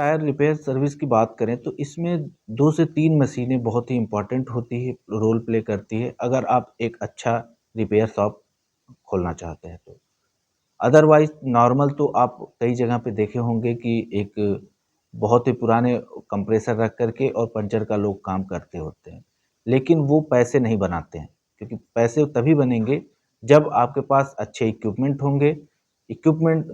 Tyre repair service की बात करें तो इसमें 2 से 3 मशीनें बहुत ही इम्पोर्टेंट होती है, रोल प्ले करती है, अगर आप एक अच्छा रिपेयर शॉप खोलना चाहते हैं तो। अदरवाइज़ नॉर्मल तो आप कई जगह पे देखे होंगे कि एक बहुत ही पुराने कंप्रेसर रख कर के और पंचर का लोग काम करते होते हैं। लेकिन वो पैसे नहीं बनाते हैं, क्योंकि पैसे तभी बनेंगे जब आपके पास अच्छे इक्विपमेंट होंगे। इक्विपमेंट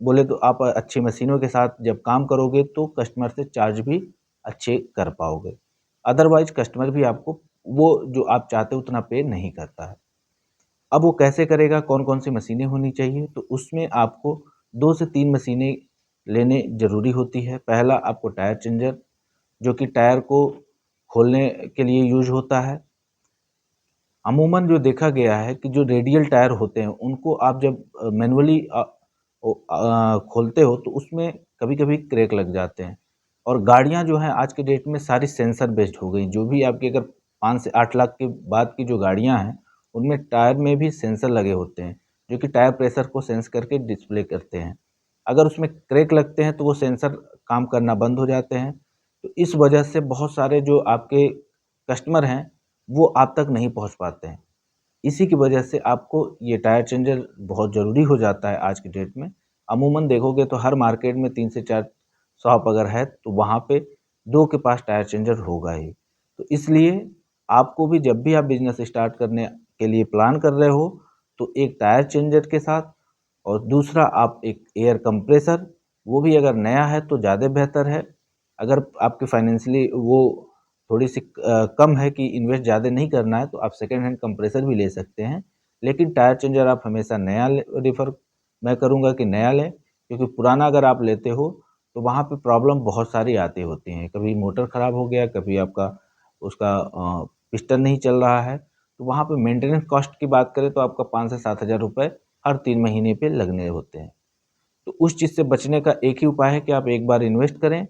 बोले तो आप अच्छी मशीनों के साथ जब काम करोगे तो कस्टमर से चार्ज भी अच्छे कर पाओगे। अदरवाइज़ कस्टमर भी आपको वो जो आप चाहते हो उतना पे नहीं करता है। अब वो कैसे करेगा, कौन-कौन सी मशीनें होनी चाहिए? तो उसमें आपको 2 से 3 मशीनें लेने ज़रूरी होती है। पहला आपको टायर चेंजर, जो कि टायर को खोलने के लिए यूज़ होता है। अमूमन जो देखा गया है कि जो रेडियल टायर होते हैं, उनको आप जब मैनुअली खोलते हो तो उसमें कभी-कभी क्रैक लग जाते हैं। और गाड़ियाँ जो हैं आज के डेट में सारी सेंसर बेस्ड हो गई। जो भी आपकी अगर 5 से 8 लाख के बाद की जो गाड़ियाँ हैं, उनमें टायर में भी सेंसर लगे होते हैं, जो कि टायर प्रेशर को सेंस करके डिस्प्ले करते हैं। अगर उसमें क्रैक लगते हैं तो वो सेंसर काम करना बंद हो जाते हैं। तो इस वजह से बहुत सारे जो आपके कस्टमर हैं, वो आप तक नहीं पहुँच पाते हैं। इसी की वजह से आपको ये टायर चेंजर बहुत ज़रूरी हो जाता है आज की डेट में। अमूमन देखोगे तो हर मार्केट में 3 से 4 शॉप अगर है तो वहाँ पे 2 के पास टायर चेंजर होगा ही। तो इसलिए आपको भी जब भी आप बिज़नेस स्टार्ट करने के लिए प्लान कर रहे हो, तो एक टायर चेंजर के साथ और दूसरा आप एक एयर कंप्रेसर, वो भी अगर नया है तो ज़्यादा बेहतर है। अगर आपकी फाइनेंशियली वो थोड़ी-सी कम है कि इन्वेस्ट ज़्यादा नहीं करना है, तो आप सेकंड हैंड कंप्रेसर भी ले सकते हैं। लेकिन टायर चेंजर आप हमेशा नया मैं करूँगा कि नया लें, क्योंकि पुराना अगर आप लेते हो, तो वहाँ पे प्रॉब्लम बहुत सारी आती होती हैं। कभी मोटर ख़राब हो गया, कभी आपका उसका पिस्टन नहीं चल रहा है, तो वहाँ पे मेंटेनेंस कॉस्ट की बात करें तो आपका 5 से 7 हज़ार रुपए हर 3 महीने पे लगने होते हैं। तो उस चीज़ से बचने का एक ही उपाय है कि आप एक बार इन्वेस्ट करें।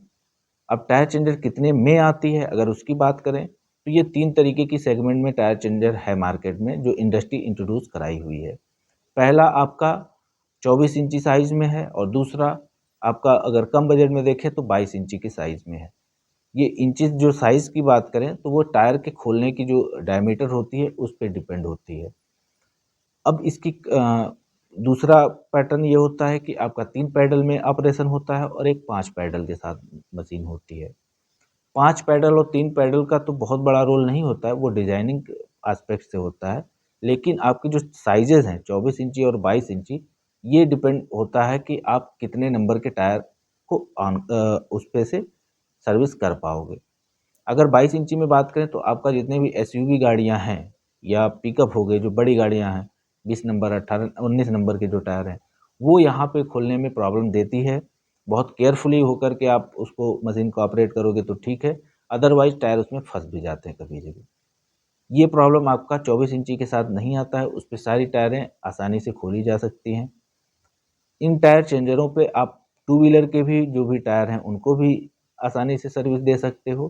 अब टायर चेंजर कितने में आती है, अगर उसकी बात करें, तो ये 3 तरीके की सेगमेंट में टायर चेंजर है मार्केट में, जो इंडस्ट्री इंट्रोड्यूस कराई हुई है। पहला आपका 24 इंची साइज़ में है और दूसरा आपका अगर कम बजट में देखें तो 22 इंची की साइज़ में है। ये इंचेस जो साइज़ की बात करें, तो वो टायर के खोलने की जो डायमीटर होती है, उस पे डिपेंड होती है। अब इसकी दूसरा पैटर्न ये होता है कि आपका 3 पैडल में ऑपरेशन होता है और एक 5 पैडल के साथ मशीन होती है। 5 पैडल और 3 पैडल का तो बहुत बड़ा रोल नहीं होता है, वो डिज़ाइनिंग एस्पेक्ट से होता है। लेकिन आपके जो साइज़ेज़ हैं 24 इंची और 22 इंची, ये डिपेंड होता है कि आप कितने नंबर के टायर को उस पे से सर्विस कर पाओगे। अगर 22 इंची में बात करें तो आपका जितने भी एसयूवी गाड़ियाँ हैं या पिकअप हो गए जो बड़ी गाड़ियाँ हैं, 20 नंबर, 18, 19 नंबर के जो टायर हैं, वो यहाँ पे खोलने में प्रॉब्लम देती है। बहुत केयरफुली होकर के आप उसको मशीन को ऑपरेट करोगे तो ठीक है, अदरवाइज़ टायर उसमें फँस भी जाते हैं कभी-कभी। ये प्रॉब्लम आपका 24 इंची के साथ नहीं आता है, उसपे सारी टायरें आसानी से खोली जा सकती हैं। इन टायर चेंजरों पे आप टू व्हीलर के भी जो भी टायर हैं, उनको भी आसानी से सर्विस दे सकते हो।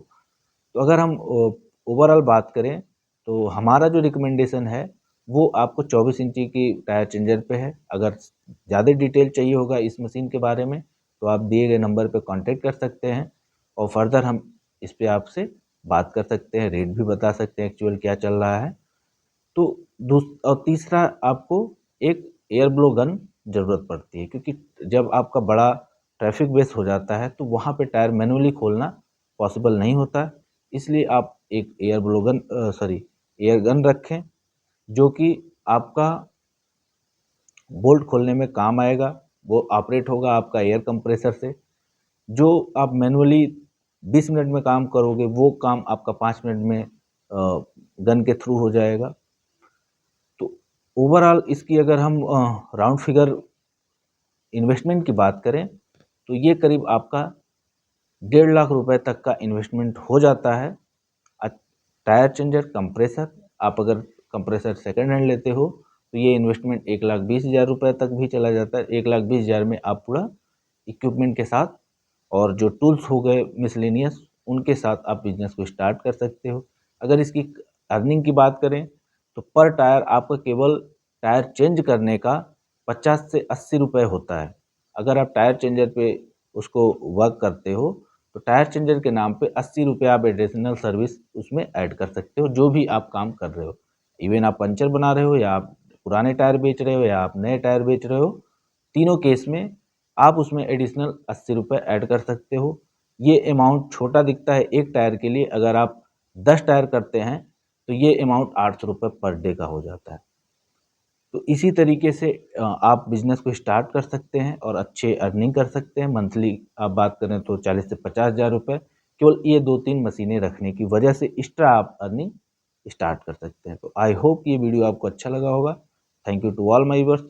तो अगर हम ओवरऑल बात करें, तो हमारा जो रिकमेंडेशन है, वो आपको 24 इंची की टायर चेंजर पे है। अगर ज़्यादा डिटेल चाहिए होगा इस मशीन के बारे में, तो आप दिए गए नंबर पे कॉन्टैक्ट कर सकते हैं और फर्दर हम इस पे आपसे बात कर सकते हैं, रेट भी बता सकते हैं एक्चुअल क्या चल रहा है। तो तीसरा आपको एक एयर ब्लो गन ज़रूरत पड़ती है, क्योंकि जब आपका बड़ा ट्रैफिक बेस हो जाता है, तो वहाँ पे टायर मैनुअली खोलना पॉसिबल नहीं होता है। इसलिए आप एक एयर गन रखें, जो कि आपका बोल्ट खोलने में काम आएगा। वो ऑपरेट होगा आपका एयर कंप्रेसर से। जो आप मैनुअली 20 मिनट में काम करोगे, वो काम आपका 5 मिनट में गन के थ्रू हो जाएगा। तो ओवरऑल इसकी अगर हम राउंड फिगर इन्वेस्टमेंट की बात करें, तो ये करीब आपका 1.5 लाख रुपए तक का इन्वेस्टमेंट हो जाता है। अ, टायर चेंजर, कंप्रेसर, आप अगर कंप्रेसर सेकंड हैंड लेते हो, तो ये इन्वेस्टमेंट 1,20,000 रुपए तक भी चला जाता है। 1,20,000 में आप पूरा इक्विपमेंट के साथ और जो टूल्स हो गए मिसलेनियस, उनके साथ आप बिज़नेस को स्टार्ट कर सकते हो। अगर इसकी अर्निंग की बात करें, तो पर टायर आपका केवल टायर चेंज करने का 50 से 80 रुपए होता है। अगर आप टायर चेंजर पे उसको वर्क करते हो, तो टायर चेंजर के नाम पे 80 रुपये आप एडिशनल सर्विस उसमें ऐड कर सकते हो, जो भी आप काम कर रहे हो। इवन आप पंचर बना रहे हो या आप पुराने टायर बेच रहे हो या आप नए टायर बेच रहे हो, तीनों केस में आप उसमें एडिशनल 80 रुपये ऐड कर सकते हो। ये अमाउंट छोटा दिखता है एक टायर के लिए, अगर आप 10 टायर करते हैं तो ये अमाउंट 800 रुपये पर डे का हो जाता है। तो इसी तरीके से आप बिज़नेस को स्टार्ट कर सकते हैं और अच्छे अर्निंग कर सकते हैं। मंथली आप बात करें तो 40 से 50,000 रुपये केवल ये 2-3 मशीनें रखने की वजह से एक्स्ट्रा आप अर्निंग स्टार्ट कर सकते हैं। तो आई होप ये वीडियो आपको अच्छा लगा होगा। Thank you to all my viewers.